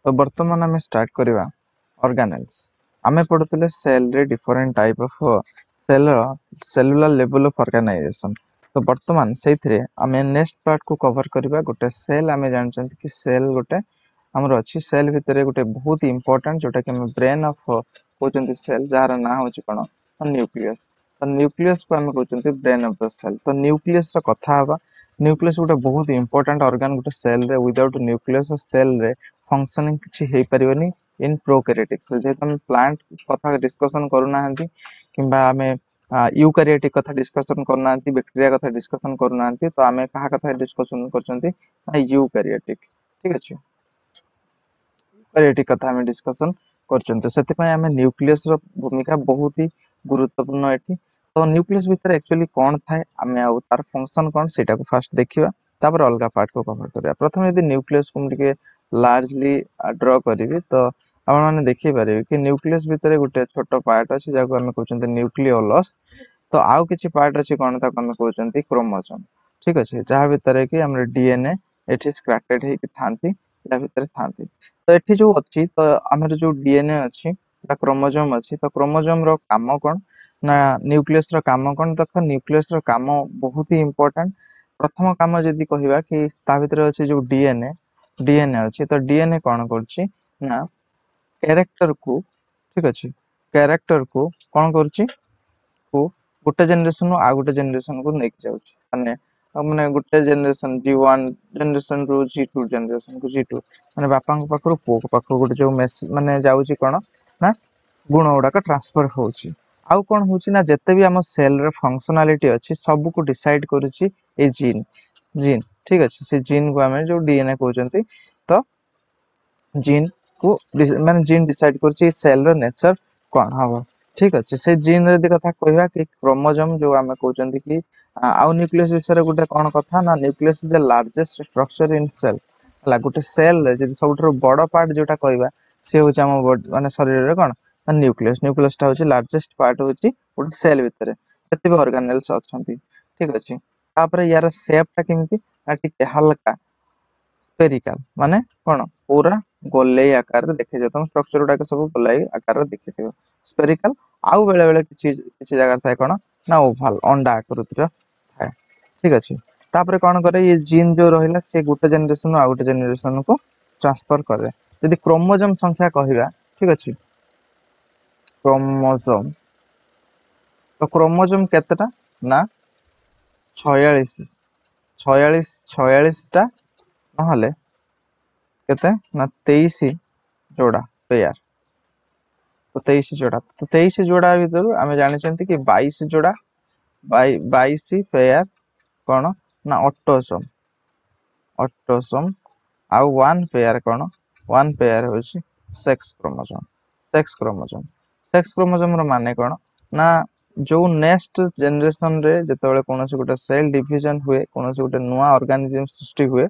तो वर्तमान आम स्टार्ट करवा ऑर्गेनेल्स। आमे पढ़ुले सेल रे different type of cell cellular level of organization. तो वर्तमान से आमे नेक्स्ट पार्ट को कवर करवा गोटे सेल। आमे जानते कि सेल गोटे आमर अच्छी सेल भितर गोटे बहुत इंपोर्टेंट जोटा कि ब्रेन ऑफ कहते सेल जार ना हूँ कौन न्यूक्लियस। तो न्यूक्लियस को आम कहते ब्रेन ऑफ द सेल। तो न्यूक्लियस कथा हवा न्यूक्लियस गोटे बहुत इंपोर्टेंट ऑर्गन गोटे सेल रे विदाउट न्यूक्लियस सेल रे फंक्शनिंग किसी हो पारिबनी इन प्रोकैरियोटिक सेल। जेहेतु हम प्लांट कथा डिस्कशन करूना किंबा आमे यूकैरियोटिक कथा डिस्कशन करना बैक्टीरिया कथा डिस्कशन करना तो आमे कहा कथा डिस्कशन करछंती यूकैरियोटिक। ठीक अछि यूकैरियोटिक कथा आमे डिस्कशन करछंती सेति पय आमे न्यूक्लियस रो भूमिका बहुत ही गुरुत्वपूर्ण एठी। तो न्यूक्लियस भीतर एक्चुअली कौन थाए आमे आ तार फंक्शन कौन सेटा को फास्ट देखिबा तापर अलगा पार्ट को कवर करिया। प्रथम यदि न्यूक्लियस को टिके लार्जली ड्रॉ करिवि तो आपण माने देखि पारे कि न्यूक्लियस भीतर गोटे छोट पार्ट अछि जाको आमे कहउछन्ते न्यूक्लियोलस। तो आउ किछि पार्ट अछि कोन ताको आमे कहउछन्ते क्रोमोसोम। ठीक अछि जहा भीतर कि हमर डीएनए एठी स्क्रैप्टेड हे कि थांती या भीतर थांती। तो एठी जो अछि तो हमर जो डीएनए अछि या क्रोमोसोम अछि तो क्रोमोसोम रो काम कोन ना न्यूक्लियस रो काम कोन। देखो न्यूक्लियस रो काम बहुत ही इंपोर्टेंट। प्रथम काम जदि कहिबा कि ता भीतर अछि जो डीएनए डीएनए अछि तो डीएनए कोन करछि ना कैरेक्टर को ठीक अछि कैरेक्टर को कोन करछि को गोटे जनरेशन आ गोटे जनरेशन को नेक जाउछि माने माने गोटे जनरेशन G1 जनरेशन रो G2 जनरेशन को G2 माने बापा को पाखरो पो को पाखरो गोटे जो माने जाउछि कोन ना गुण गुड़ाक ट्रांसफर होउछि। आउ कोन होउछि ना जते भी हम सेल रे फंक्शनलिटी अछि सब को डिसाइड करूछि ए जीन जीन। ठीक अछि से जीन को हमें जो डीएनए कहउछन्ती तो जीन को माने जीन डिसाइड करछि सेल रो नेचर कोन हबो। ठीक अछि से जीन रे कथा कहबा कि क्रोमोसोम जो हमें कहउछन्ती कि आउ न्यूक्लियस विषय गोटे कोन कथा ना nucleus is the largest structure in cell ला गोटे सेल रे जदि सबठो बड़ पार्ट जोटा कहबा से होछि हम माने शरीर रे कोन न्यूक्लियस। न्यूक्लियस टा होछि लार्जेस्ट पार्ट होछि गोटे सेल भितर जते भी ऑर्गेनेल्स अछंती। ठीक अछि तापर यार शेप टा केमिति टिके हल्का स्फेरिकल माने कोन पूरा गोलाई आकार रे देखे जतम स्ट्रक्चर उडा के सब गोलाई आकार रे देखिथिबो स्फेरिकल। आउ बेले बेले किछि जगह थाए कोन ना ओवल अंडा आकृति रो थाए। ठीक अछि तापर कोन करे ये जीन जो रहिला से गोटे जनरेशन आ गोटे जनरेशन को ट्रांसफर करे। यदि क्रोमोसोम संख्या कहिबा ठीक अछि क्रोमोसोम तो क्रोमोसोम केतेटा ना 46 46 टा नहले केते ना 23 जोड़ा पेयर। तो 23 जोड़ा तो 23 जोड़ा भीतर आमे जानि चंती कि 22 जोड़ा 22 पेयर कोन ना ऑटोसोम ऑटोसोम आ 1 पेयर कोन 1 पेयर होछि sex chromosome. Sex chromosome sex chromosome रो माने कोन ना जो नेक्स्ट जनरेशन रे जतबेले कोनोसी गोटे सेल डिवीजन हुए कोनोसी गोटे नुवा ऑर्गेनिज्म सृष्टि हुए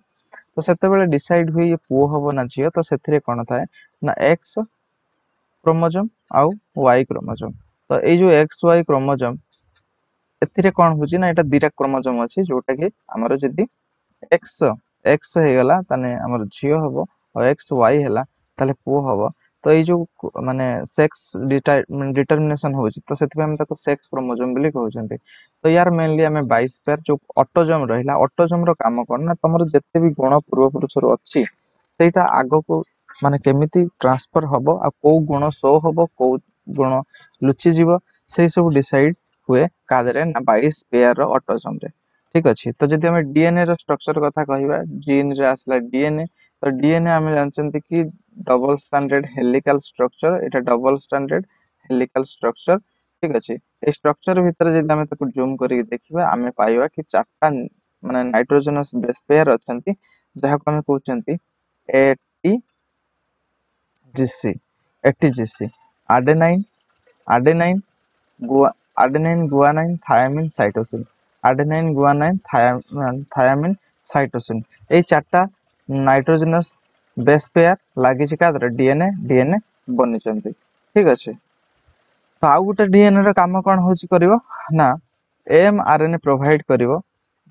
तो सेतेबेले डिसाइड हुए ये पुओ हबो ना झियो। तो सेथिरे कोन थाए ना एक्स क्रोमोसोम आउ वाई क्रोमोसोम। तो ए जो एक्स वाई क्रोमोसोम एथिरे कोन होछि ना एटा दुटा क्रोमोसोम अछि जोटा कि हमर जदी एक्स एक्स हे गला तने हमर झियो हबो और एक्स वाई हैला ताले पुओ हबो। तो ए जो माने सेक्स डिटरमिनेशन होछि तो सेति हम ताको सेक्स क्रोमोसोम बोली कहउछन्ते। तो यार मेनली हमें 22 पेयर जो ऑटोसोम रहिला ऑटोसोम रो काम कोन ना तमरो जत्ते भी गुण पूर्व पुरुष रो अछि सेटा आगो को माने केमिति ट्रांसफर हबो आ को गुण शो हबो को गुण लुचि जीवो से सब डिसाइड हुए कादरे ना 22 पेयर रो ऑटोसोम रे। ठीक अछि तो जदि हमें डीएनए रो स्ट्रक्चर कथा कहिबा जीन रे आसला डीएनए। तो डीएनए हमें जानचंती कि डबल स्टैंडर्ड हेलिकल स्ट्रक्चर एटा डबल स्टैंडर्ड हेलिकल स्ट्रक्चर। ठीक अछि ए स्ट्रक्चर भीतर जदि हमें ताको जूम करी देखिबा हमें पाइबा कि चारटा माने नाइट्रोजनस बेस पेयर अछंती जहा को हमें कहउचंती ATGC ATGC adenine adenine adenine guanine thiamine cytosine adenine guanine thiamine cytosine এই চারটা নাইট্রোজেনাস বেস পেয়ার লাগিছে কাদরে डीएनए डीएनए बनिचंती। ठीक আছে तो आउ गोटे डीएनए रो काम कोन होची करिवो ना एमआरएनए प्रोवाइड करिवो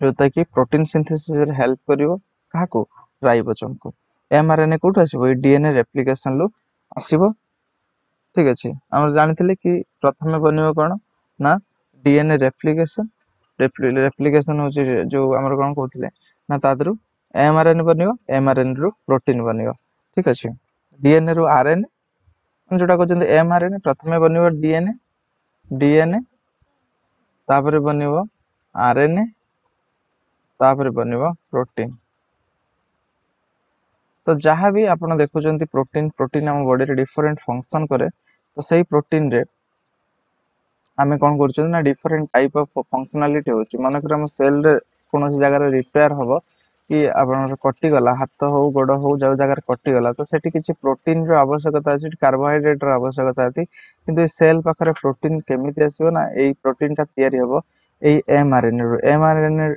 जोता कि प्रोटीन सिंथेसिस रे हेल्प करिवो काहाको राइबोसोम को। एमआरएनए कोठु आसीबो ए डीएनए रेप्लिकेशन लो आसीबो ठीक अछि हम जानिथिले कि प्रथमे बनिबो कोन ना डीएनए रेप्लिकेशन रेप्लिकेशन होची जो हमर कोन कहथिले ना तादरु एमआरएनए बनिबो एमआरएनए रु प्रोटीन बनिबो ठीक अछि डीएनए रु आरएनए जोटा कहते एमआरएनए प्रथमे बनिबो डीएनए डीएनए तापरे बनिबो आरएनए तापरे बनिबो प्रोटीन तो जहाँ भी आपण देखुचंती प्रोटीन प्रोटीन हम बॉडी रे डिफरेंट फंक्शन करे तो सही प्रोटीन रे आमे कोन करछन ना डिफरेंट टाइप ऑफ फंक्शनलिटी होची माने कर हम सेल रे कोनोसी जगह रे रिपेयर होबो कि आपण कटि गला हाथ हो गोड़ हो जो जगह रे कटि गला तो सेठी किछि प्रोटीन रो आवश्यकता अछि कार्बोहाइड्रेट रो आवश्यकता अछि किंतु सेल पाखरे प्रोटीन केमिति आसीबो ना एई प्रोटीन ता तयारी होबो एई एमआरएनए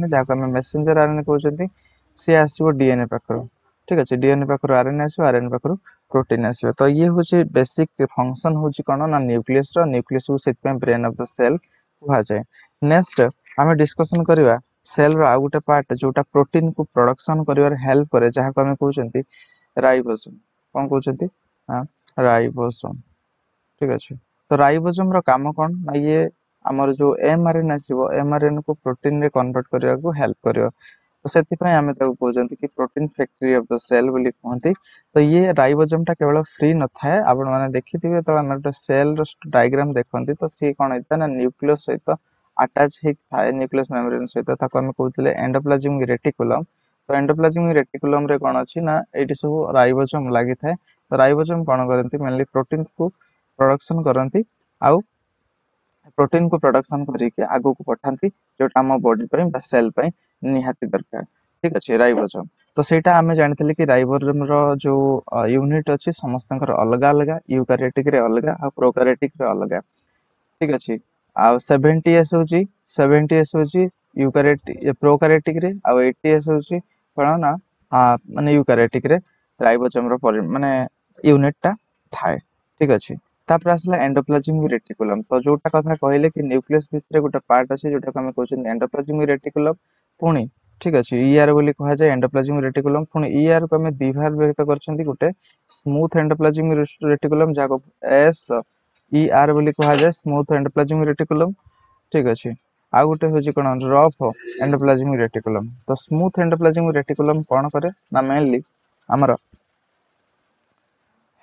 जाको हम मैसेंजर आरएनए कहउछंती से आसीबो डीएनए पाखरो ठीक अछि डीएनए पाखरो आरएनए आसीबो आरएनए पाखरो प्रोटीन आसीबो तो ये होची बेसिक फंक्शन होची कोन ना न्यूक्लियस रो न्यूक्लियस को सेट पे ब्रेन ऑफ द सेल कुहा जाय नेक्स्ट हमें डिस्कशन करबा सेल रो आ गुटे पार्ट जोटा प्रोटीन को प्रोडक्शन करिवार हेल्प करे जहा को हम कहउछंती राइबोसोम कोन कहउछंती हां राइबोसोम ठीक अछि तो राइबोसोम रो काम कोन ना ये हमर जो एमआरएनए आसीबो एमआरएनए को प्रोटीन रे कन्वर्ट करिया को हेल्प करियो तो सेति पय हमें ताको कहउछंती कि protein factory of the cell बोली कहंती तो ये राइबोसोम टा केवल फ्री न थाए आपण माने देखिथिबे तो हमर सेल रो डायग्राम देखंती तो सी कोन होता ना न्यूक्लियस सहित अटैच हे थाए न्यूक्लियस मेम्ब्रेन सहित ताको हम कहउतले एंडोप्लाज्मिक रेटिकुलम तो एंडोप्लाज्मिक रेटिकुलम रे कोन अछि ना एटी सब राइबोसोम लागि थाए तो राइबोसोम कोन करंती मेनली प्रोटीन को प्रोडक्शन करंती आउ प्रोटीन को प्रोडक्शन करिके आगो को पठांती जोटा हम बॉडी पे बा सेल पे निहाती दरकार ठीक अछि राइबोसोम तो सेटा हमें जानथिले कि राइबोसोम रो जो यूनिट अछि समस्तकर अलग अलग यूकैरियोटिक रे अलग आ प्रोकैरियोटिक रे अलग ठीक अछि आ 70s होची 70s होची यूकैरियोटिक प्रोकैरियोटिक रे आ 80s होची कोन ना माने यूकैरियोटिक रे राइबोसोम रो माने यूनिट टा थाए ठीक अछि तापर आसला एंडोप्लाज्मिक रेटिकुलम तो जोटा कथा कहले कि न्यूक्लियस भितरे गोटे पार्ट अछि जोटा हम कहउछन एंडोप्लाज्मिक रेटिकुलम पुणी ठीक अछि ईआर बोली कहा जाय एंडोप्लाज्मिक रेटिकुलम पुणी ईआर को हम दी भाग व्यक्त करछंती गोटे स्मूथ एंडोप्लाज्मिक रेटिकुलम जाको एस ईआर बोली कहा जाय स्मूथ एंडोप्लाज्मिक रेटिकुलम ठीक अछि आ गोटे होची कोन रफ एंडोप्लाज्मिक रेटिकुलम तो स्मूथ एंडोप्लाज्मिक रेटिकुलम कोन करे ना मेनली हमर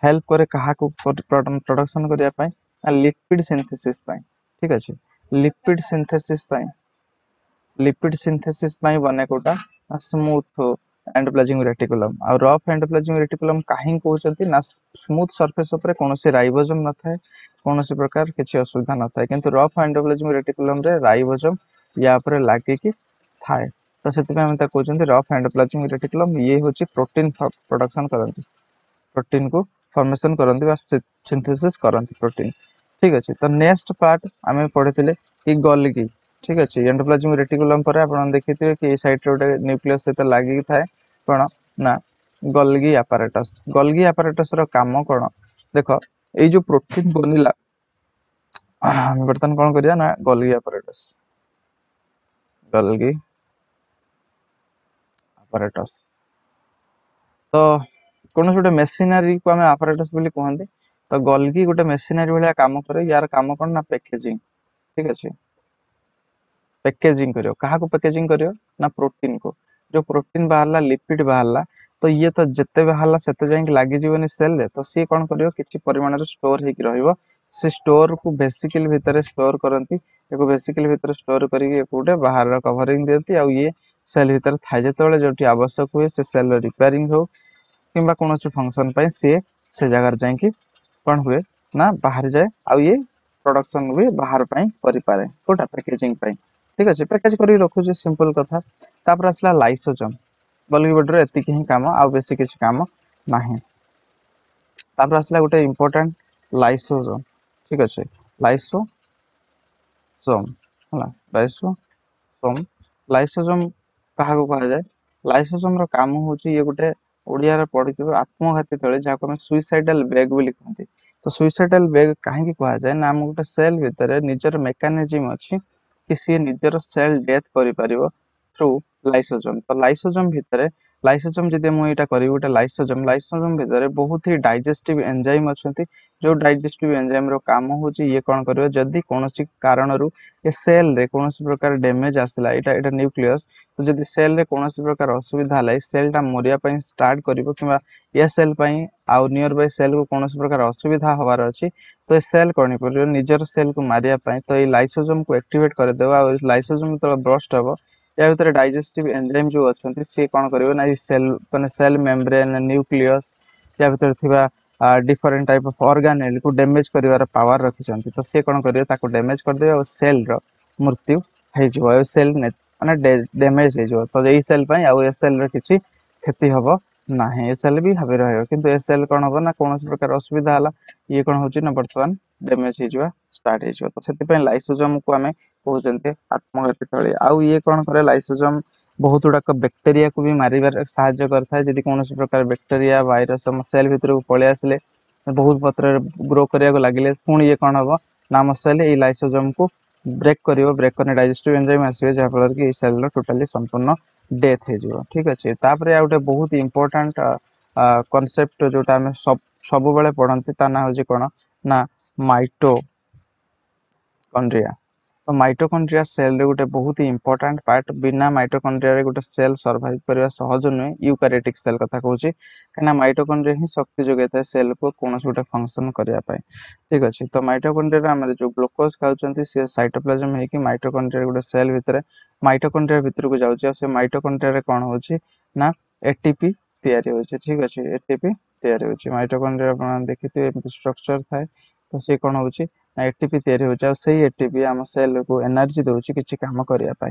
हेल्प करे कहा को प्रोडक्शन करिया पय लिपिड सिंथेसिस पय ठीक अछि लिपिड सिंथेसिस पय बने कोटा स्मूथ एंडोप्लाज्मिक रेटिकुलम आ रफ एंडोप्लाज्मिक रेटिकुलम काहे कहउचंती ना स्मूथ सरफेस ऊपर कोनोसी राइबोसोम न थाए कोनोसी प्रकार किछि असुविधा न थाए किंतु रफ एंडोप्लाज्मिक रेटिकुलम रे राइबोसोम या ऊपर लागे कि थाए तो सेति पे हम ता कहउचंती रफ एंडोप्लाज्मिक रेटिकुलम ये होची प्रोटीन प्रोडक्शन करंती प्रोटीन को फॉर्मेशन करंती बा सिंथेसिस करंती प्रोटीन ठीक अछि तो नेक्स्ट पार्ट हमें पढिथिले कि गोल्गी ठीक अछि एंडोप्लाज्मिक रेटिकुलम पर आपण देखिथिबे कि ए साइड रे ओटे न्यूक्लियस सहित लागि थाए कोन ना गोल्गी apparatus रो काम कोन देखो ए जो प्रोटीन बनिला हम बर्तन कोन करिया ना गोल्गी apparatus तो कोन छोटे मशीनरी को हम apparatus बोली कहंती तो गोल्गी गोटे मशीनरी भलिया काम करे यार काम कोन ना पैकेजिंग ठीक अछि पैकेजिंग करियो कहा को पैकेजिंग करियो ना प्रोटीन को जो प्रोटीन बाहरला लिपिड बाहरला तो ये तो जत्ते बाहरला सेते जाई लागि जीवनी सेल रे तो सी कोन करियो किछि परिमाण रे स्टोर हे कि रहइबो से स्टोर को बेसिकली भीतर स्टोर करंती एको बेसिकली भीतर स्टोर करी के कोटे बाहर रा कवरिंग देंती आ ये सेल भीतर थाए जेतोले जोटी आवश्यक हुए से सेल रिपेयरिंग हो किंबा कोनोसी फंक्शन पय से जगह जाई कि कोन हुए ना बाहर जाए आ ये प्रोडक्शन भी बाहर पय करि पारे कोटा पैकेजिंग पय ठीक अछि पैकेज करी रखु जे सिंपल कथा तापर असला लाइसोसोम गोल्गी बॉडी रे एति ही काम आ बेसी किछ काम नाही तापर असला गोटे इंपोर्टेंट लाइसोसोम ठीक अछि लाइसोसोम हला लाइसोसोम कहा को कहा जाय लाइसोसोम रो काम होची ये गोटे ओडिया रे पढिथिबे आत्मघाती तळे जाको हम सुइसाइडल बैग बोली कहंती तो सुइसाइडल बैग काहे की कहा जाय ना हम गोटे सेल भीतर निजर मेकानिज्म अछि कि सी निजर सेल डेथ करि परिबो थ्रू लाइसोजोम। तो लाइसोजोम भितर लाइसोजोम जदि मुझे यहाँ करी गोटे लाइसोजोम लाइसोजोम भितर बहुत ही डाइजेस्टिव एंजाइम अच्छा जो डाइजेस्टिव एंजाइम रो काम हो ये कौन कर जदि कौन कारण ए सेल रे कौन प्रकार डैमेज आसला एटा न्यूक्लियस तो जदि सेल रे कौन प्रकार असुविधा है सेल टा मरिया स्टार्ट करिवो किंबा ये सेल आउ नियर बाय सेल को कौन प्रकार असुविधा हबार अच्छी तो ये सेल कौन कर निजर सेल को मारिया तो ये लाइसोजोम को एक्टिवेट करदेव आ लाइसोजोम जो ब्रस्ट हम या भितर डाइजेस्टिव एंजाइम जो अच्छा सी कौन कर ना सेल माने सेल मेम्ब्रेन न्यूक्लियस या भितर थिबा डिफरेंट टाइप ऑफ ऑर्गेनेल को डैमेज करिवार पावर रखिसंती तो सी कौन करिवे ताको डैमेज करदेवे और सेल रो मृत्यु हे जिवो सेल माने डैमेज हे जिवो तो एई सेल पई आ ए सेल रो किछि क्षति हबो ना ए सेल भी हबे रहयो किंतु ए सेल कौन हबो ना कौन प्रकार असुविधा हला ये कौन होची ना वर्तमान डैमेज हे जिवा स्टार्ट हे जिवो तो सेति पई लाइसोजोम को हमें कहउचंते आत्मघाती थली आउ ये कौन करे लाइसोजोम बहुत गुड़ाक बैक्टेरिया को भी मारिबार साहाय्य करता है जदि कौन प्रकार बैक्टेरिया वायरस सेल भितर को पळे आसले बहुत पत्र ग्रो करिया को लागिले पुणी ये कौन हबो ना हम सेल ए लाइसोजोम को ब्रेक करिवो ब्रेक करने डाइजेस्टिव एंजाइम आसीबे जहा फल कि सेल रो टोटली संपूर्ण डेथ हे जिवो ठीक अछि तापरे आ उटे बहुत इंपोर्टेंट कांसेप्ट जोटा हमें सब बेले पढ़ंती ता ना होजी कोन ना माइटोकॉन्ड्रिया तो माइटोकॉन्ड्रिया सेल रे गोटे बहुत ही इंपोर्टेंट पार्ट बिना माइटोकॉन्ड्रिया रे गोटे सेल सर्वाइव करबा सहज नुहे यूकारियोटिक सेल कथा कहूची कना माइटोकॉन्ड्रिया ही शक्ति जोगाइता सेल को कौन गोटे फंक्शन करबा पई ठीक अछि तो माइटोकॉन्ड्रिया रे हमरे जो ग्लूकोज खाउचंती से साइटोप्लाज्म है कि माइटोकॉन्ड्रिया गोटे सेल भितर माइटोकॉन्ड्रिया भितर को जाउची से माइटोकॉन्ड्रिया रे कोन होची ना एटीपी तयारी होची ठीक अछि एटीपी तयारी होची माइटोकॉन्ड्रिया आपण देखिते स्ट्रक्चर थाए तो से कोन होची एटीपी तैयारी होचा सही एटीपी हम सेल को एनर्जी दोची किछि काम करिया पाई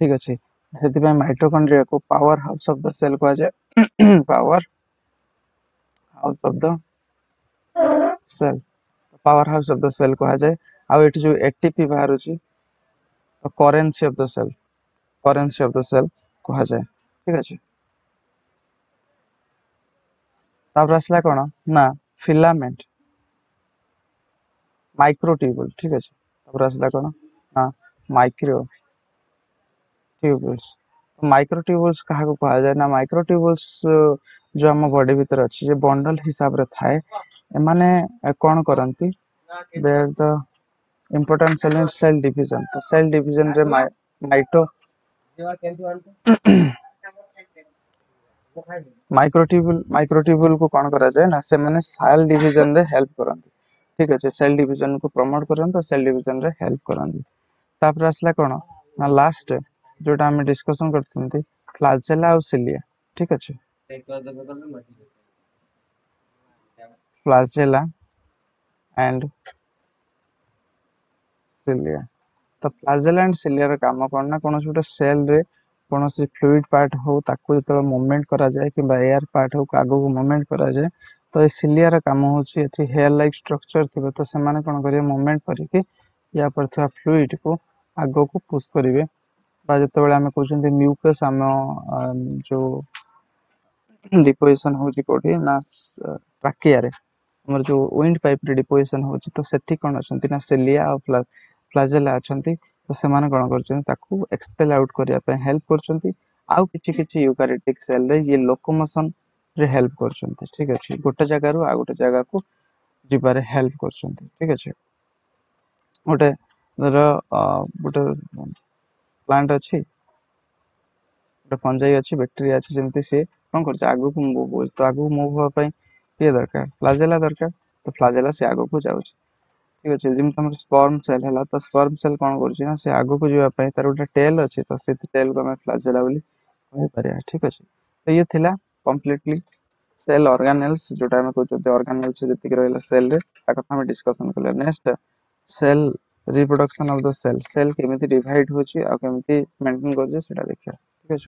ठीक अछि सेति पय माइटोकॉन्ड्रिया को powerhouse of the cell को जाय powerhouse of the cell powerhouse of the cell को जाय आ एठी जो एटीपी बाहरुची तो currency of the cell currency of the cell को जाय ठीक अछि तापर असला कोन ना फिलामेंट माइक्रोट्यूबुल ठीक अछि तापर असला कोन हां माइक्रोट्यूबुल्स तो माइक्रोट्यूबुल्स कहा को कहा जाय ना माइक्रोट्यूबुल्स जो हम बॉडी भीतर अछि जे बंडल हिसाब रे थाए माने कोन करंती they are the important cell in cell division तो सेल डिवीजन रे माइक्रोट्यूबुल को कौन करा जाए ना से माने सेल डिवीजन रे हेल्प करंती ठीक अछि सेल डिवीजन को प्रमोट करन तो सेल डिवीजन रे हेल्प करंती तापर असला कोन ना लास्ट जोटा हम डिस्कशन करथंती फ्लैजेला और सिलिया ठीक अछि फ्लैजेला एंड सिलिया तो फ्लैजेला एंड सिलिया रे काम कोन ना कोन छोटे सेल रे कौन फ्लूइड पार्ट हो ताको जो मूवमेंट करा जाए कि एयर पार्ट हो आगो को मूवमेंट करा जाए तो ये सिलिया रा काम होची एथि हेयर लाइक स्ट्रक्चर थिबे तो से माने कोन करिवे मूवमेंट करके या पर था फ्लूइड को आगो को पुश करिवे बा जते बेले हमें कहउछन म्यूकस हम जो डिपोजिशन होची कोठी ना ट्रैकिया रे हमर जो विंड पाइप रे डिपोजिशन होची तो सेठी कोन अछंती ना सिलिया और फ्लैजेला अछंती तो से माने कोन करछन ताकू एक्सपेल आउट करिया पे हेल्प करछंती आउ किछि किछि यूकारियोटिक सेल रे ये लोकोमोशन रे हेल्प करछंती ठीक अछि गोटे जगह रु आ गोटे जगह को जिबारे हेल्प करछंती ठीक अछि गोटे गोटे प्लांट अछि गोटे फंजाई अछि बैक्टीरिया अछि जेमति से कोन करछ आगु को मूव हो तो आगु मूव होवा पई ये दरकार फ्लैजेला दरकार तो फ्लैजेला से आगु को जाउछ ठीक अछि जिम तमर स्पर्म सेल हला तो स्पर्म सेल कोन करछि ना से आगु को जीवा पई तार गोटे टेल अछि तो से टेल को हम फ्लैजेला बोली कहि परिया ठीक अछि तो ये थिला कंप्लीटली सेल ऑर्गेनेल्स जोटा हम कहते ऑर्गेनेल्स जति रहला सेल रे ता कथा हम डिस्कशन करले next cell reproduction of the cell cell केमिति डिवाइड होछि आ केमिति मेंटेन करजे सेटा देखिया ठीक अछि।